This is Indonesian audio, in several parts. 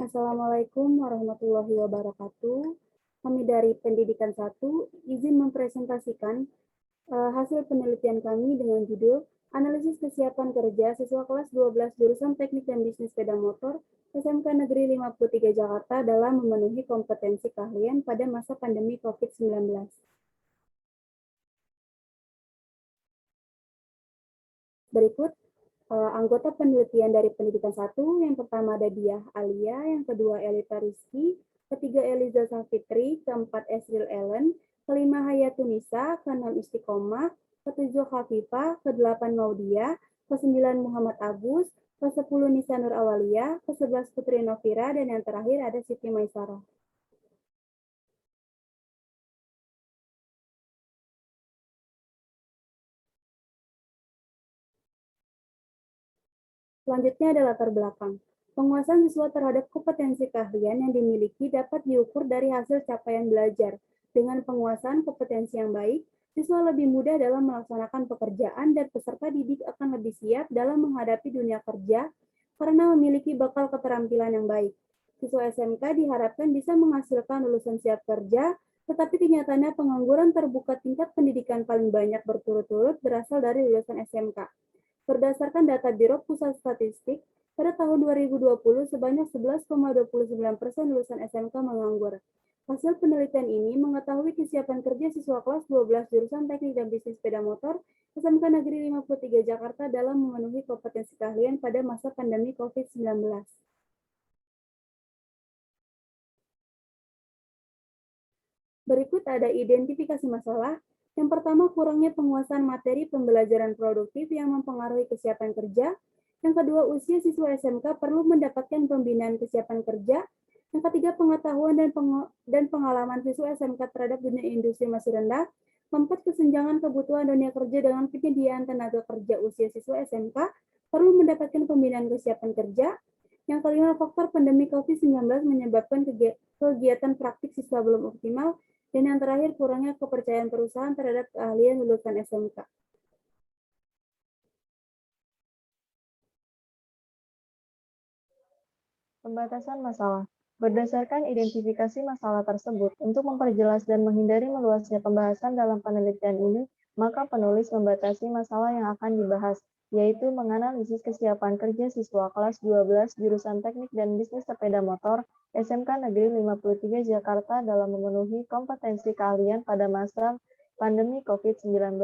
Assalamualaikum warahmatullahi wabarakatuh. Kami dari Pendidikan 1 izin mempresentasikan hasil penelitian kami dengan judul Analisis Kesiapan Kerja Siswa Kelas 12 Jurusan Teknik dan Bisnis Sepeda Motor SMK Negeri 53 Jakarta dalam memenuhi kompetensi keahlian pada masa pandemi COVID-19. Berikut anggota penelitian dari Pendidikan 1, yang pertama ada Diah Alia, yang kedua Elita Rizky, ketiga Eliza Safitri, keempat Esril Ellen, kelima Hayatunisa, keenam Istiqomah, ketujuh Khafifah, kedelapan Maudia, kesembilan Muhammad Agus, ke-10 Nisa Nur Awalia, ke-11 Putri Novira, dan yang terakhir ada Siti Maisarah. Selanjutnya ada latar belakang. Penguasaan siswa terhadap kompetensi keahlian yang dimiliki dapat diukur dari hasil capaian belajar. Dengan penguasaan kompetensi yang baik, siswa lebih mudah dalam melaksanakan pekerjaan dan peserta didik akan lebih siap dalam menghadapi dunia kerja karena memiliki bekal keterampilan yang baik. Siswa SMK diharapkan bisa menghasilkan lulusan siap kerja, tetapi kenyataannya pengangguran terbuka tingkat pendidikan paling banyak berturut-turut berasal dari lulusan SMK. Berdasarkan data Biro Pusat Statistik, pada tahun 2020 sebanyak 11,29% lulusan SMK menganggur. Hasil penelitian ini mengetahui kesiapan kerja siswa kelas 12 jurusan Teknik dan Bisnis Sepeda Motor SMK Negeri 53 Jakarta dalam memenuhi kompetensi keahlian pada masa pandemi COVID-19. Berikut ada identifikasi masalah. Yang pertama, kurangnya penguasaan materi pembelajaran produktif yang mempengaruhi kesiapan kerja. Yang kedua, usia siswa SMK perlu mendapatkan pembinaan kesiapan kerja. Yang ketiga, pengetahuan dan pengalaman siswa SMK terhadap dunia industri masih rendah. Keempat, kesenjangan kebutuhan dunia kerja dengan penyediaan tenaga kerja usia siswa SMK perlu mendapatkan pembinaan kesiapan kerja. Yang kelima, faktor pandemi COVID-19 menyebabkan kegiatan praktik siswa belum optimal. Dan yang terakhir, kurangnya kepercayaan perusahaan terhadap keahlian lulusan SMK. Pembatasan masalah. Berdasarkan identifikasi masalah tersebut, untuk memperjelas dan menghindari meluasnya pembahasan dalam penelitian ini, maka penulis membatasi masalah yang akan dibahas, yaitu menganalisis kesiapan kerja siswa kelas 12 jurusan Teknik dan Bisnis Sepeda Motor SMK Negeri 53 Jakarta dalam memenuhi kompetensi keahlian pada masa pandemi COVID-19.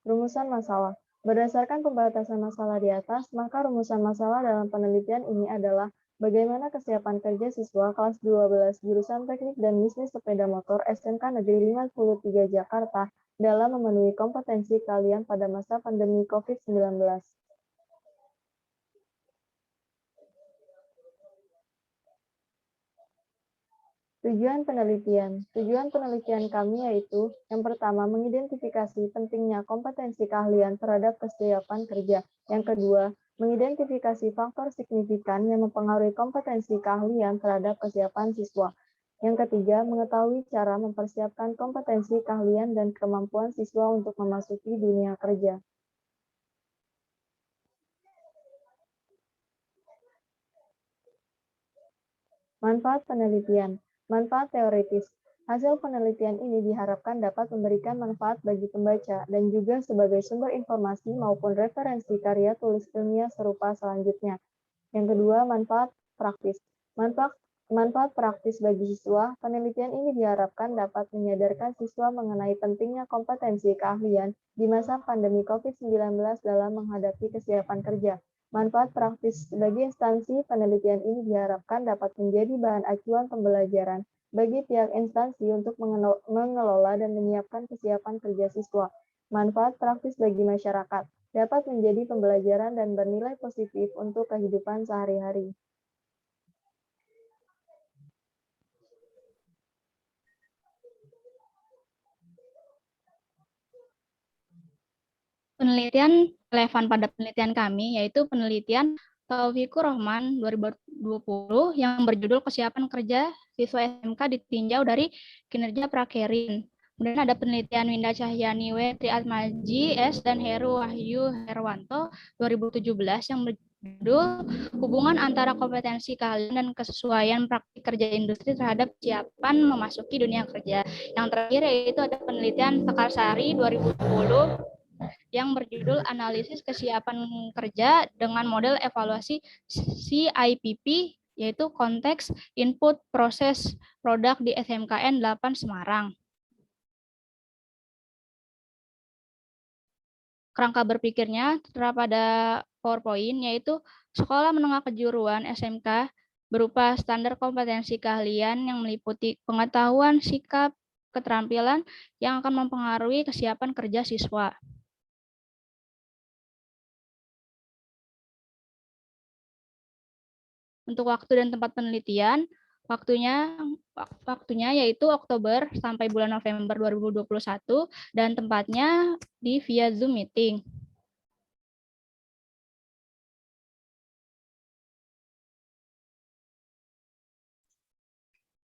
Rumusan masalah. Berdasarkan pembatasan masalah di atas, maka rumusan masalah dalam penelitian ini adalah bagaimana kesiapan kerja siswa kelas 12 jurusan Teknik dan Bisnis Sepeda Motor SMK Negeri 53 Jakarta dalam memenuhi kompetensi keahlian pada masa pandemi COVID-19. Tujuan penelitian. Tujuan penelitian kami yaitu, yang pertama, mengidentifikasi pentingnya kompetensi keahlian terhadap kesiapan kerja. Yang kedua, mengidentifikasi faktor signifikan yang mempengaruhi kompetensi keahlian terhadap kesiapan siswa. Yang ketiga, mengetahui cara mempersiapkan kompetensi keahlian dan kemampuan siswa untuk memasuki dunia kerja. Manfaat penelitian. Manfaat teoritis. Hasil penelitian ini diharapkan dapat memberikan manfaat bagi pembaca dan juga sebagai sumber informasi maupun referensi karya tulis ilmiah serupa selanjutnya. Yang kedua, manfaat praktis. Manfaat praktis bagi siswa, penelitian ini diharapkan dapat menyadarkan siswa mengenai pentingnya kompetensi keahlian di masa pandemi COVID-19 dalam menghadapi kesiapan kerja. Manfaat praktis bagi instansi, penelitian ini diharapkan dapat menjadi bahan acuan pembelajaran bagi pihak instansi untuk mengelola dan menyiapkan kesiapan kerja siswa. Manfaat praktis bagi masyarakat dapat menjadi pembelajaran dan bernilai positif untuk kehidupan sehari-hari. Penelitian relevan pada penelitian kami yaitu penelitian Taufikur Rahman 2020 yang berjudul Kesiapan Kerja Siswa SMK Ditinjau dari Kinerja Prakerin. Kemudian ada penelitian Winda Cahyani W, Triatmaji S, dan Heru Wahyu Herwanto 2017 yang berjudul Hubungan Antara Kompetensi Keahlian dan Kesesuaian Praktik Kerja Industri Terhadap Kesiapan Memasuki Dunia Kerja. Yang terakhir yaitu ada penelitian Sakarsari 2010 yang berjudul Analisis Kesiapan Kerja dengan Model Evaluasi CIPP, yaitu Konteks Input Proses Produk di SMKN 8 Semarang. Kerangka berpikirnya tertera pada PowerPoint, yaitu sekolah menengah kejuruan SMK berupa standar kompetensi keahlian yang meliputi pengetahuan, sikap, keterampilan yang akan mempengaruhi kesiapan kerja siswa. Untuk waktu dan tempat penelitian, waktunya yaitu Oktober sampai bulan November 2021 dan tempatnya di via Zoom meeting.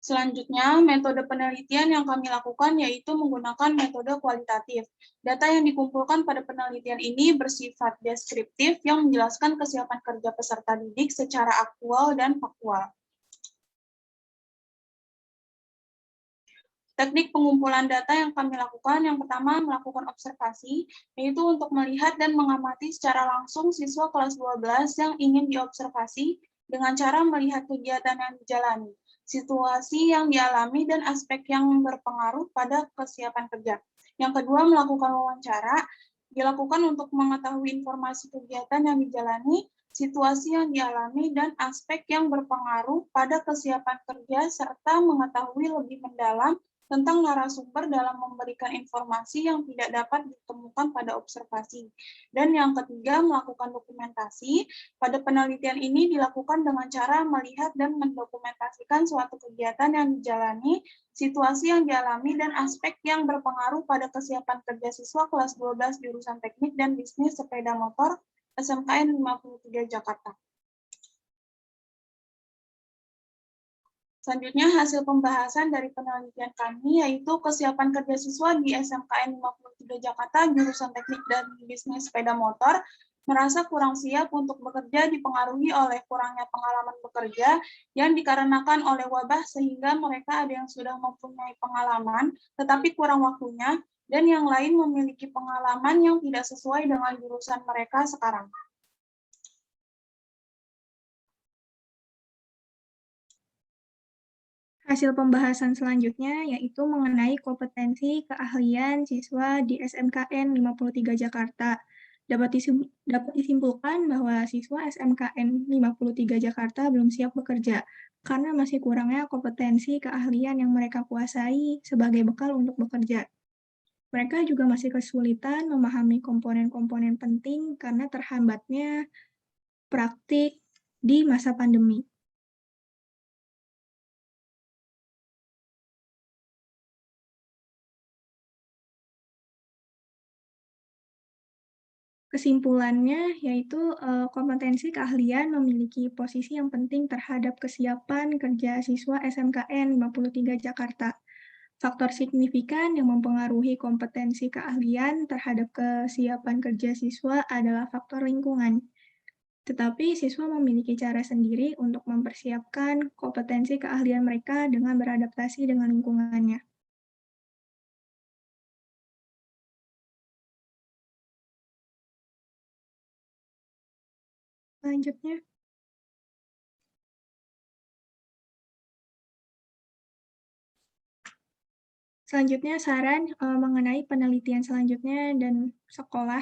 Selanjutnya, metode penelitian yang kami lakukan yaitu menggunakan metode kualitatif. Data yang dikumpulkan pada penelitian ini bersifat deskriptif yang menjelaskan kesiapan kerja peserta didik secara aktual dan faktual. Teknik pengumpulan data yang kami lakukan, yang pertama melakukan observasi, yaitu untuk melihat dan mengamati secara langsung siswa kelas 12 yang ingin diobservasi dengan cara melihat kegiatan yang dijalani, situasi yang dialami, dan aspek yang berpengaruh pada kesiapan kerja. Yang kedua, melakukan wawancara, dilakukan untuk mengetahui informasi kegiatan yang dijalani, situasi yang dialami, dan aspek yang berpengaruh pada kesiapan kerja, serta mengetahui lebih mendalam tentang narasumber dalam memberikan informasi yang tidak dapat ditemukan pada observasi. Dan yang ketiga, melakukan dokumentasi. Pada penelitian ini dilakukan dengan cara melihat dan mendokumentasikan suatu kegiatan yang dijalani, situasi yang dialami, dan aspek yang berpengaruh pada kesiapan kerja siswa kelas 12 jurusan teknik dan bisnis sepeda motor SMKN 53 Jakarta. Selanjutnya, hasil pembahasan dari penelitian kami yaitu kesiapan kerja siswa di SMKN 53 Jakarta, jurusan teknik dan bisnis sepeda motor, merasa kurang siap untuk bekerja dipengaruhi oleh kurangnya pengalaman bekerja yang dikarenakan oleh wabah, sehingga mereka ada yang sudah mempunyai pengalaman tetapi kurang waktunya, dan yang lain memiliki pengalaman yang tidak sesuai dengan jurusan mereka sekarang. Hasil pembahasan selanjutnya yaitu mengenai kompetensi keahlian siswa di SMKN 53 Jakarta. Dapat disimpulkan bahwa siswa SMKN 53 Jakarta belum siap bekerja karena masih kurangnya kompetensi keahlian yang mereka kuasai sebagai bekal untuk bekerja. Mereka juga masih kesulitan memahami komponen-komponen penting karena terhambatnya praktik di masa pandemi. Kesimpulannya yaitu kompetensi keahlian memiliki posisi yang penting terhadap kesiapan kerja siswa SMKN 53 Jakarta. Faktor signifikan yang mempengaruhi kompetensi keahlian terhadap kesiapan kerja siswa adalah faktor lingkungan. Tetapi siswa memiliki cara sendiri untuk mempersiapkan kompetensi keahlian mereka dengan beradaptasi dengan lingkungannya. Selanjutnya saran mengenai penelitian selanjutnya dan sekolah.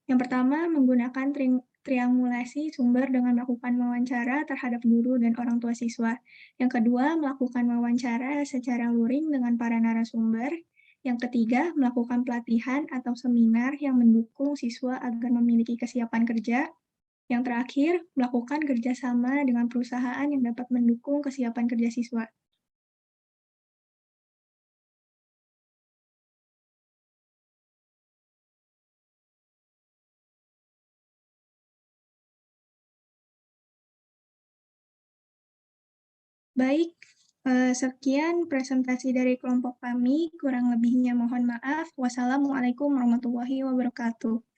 Yang pertama, menggunakan triangulasi sumber dengan melakukan wawancara terhadap guru dan orang tua siswa. Yang kedua, melakukan wawancara secara luring dengan para narasumber. Yang ketiga, melakukan pelatihan atau seminar yang mendukung siswa agar memiliki kesiapan kerja. Yang terakhir, melakukan kerjasama dengan perusahaan yang dapat mendukung kesiapan kerja siswa. Baik, Sekian presentasi dari kelompok kami, kurang lebihnya mohon maaf. Wassalamualaikum warahmatullahi wabarakatuh.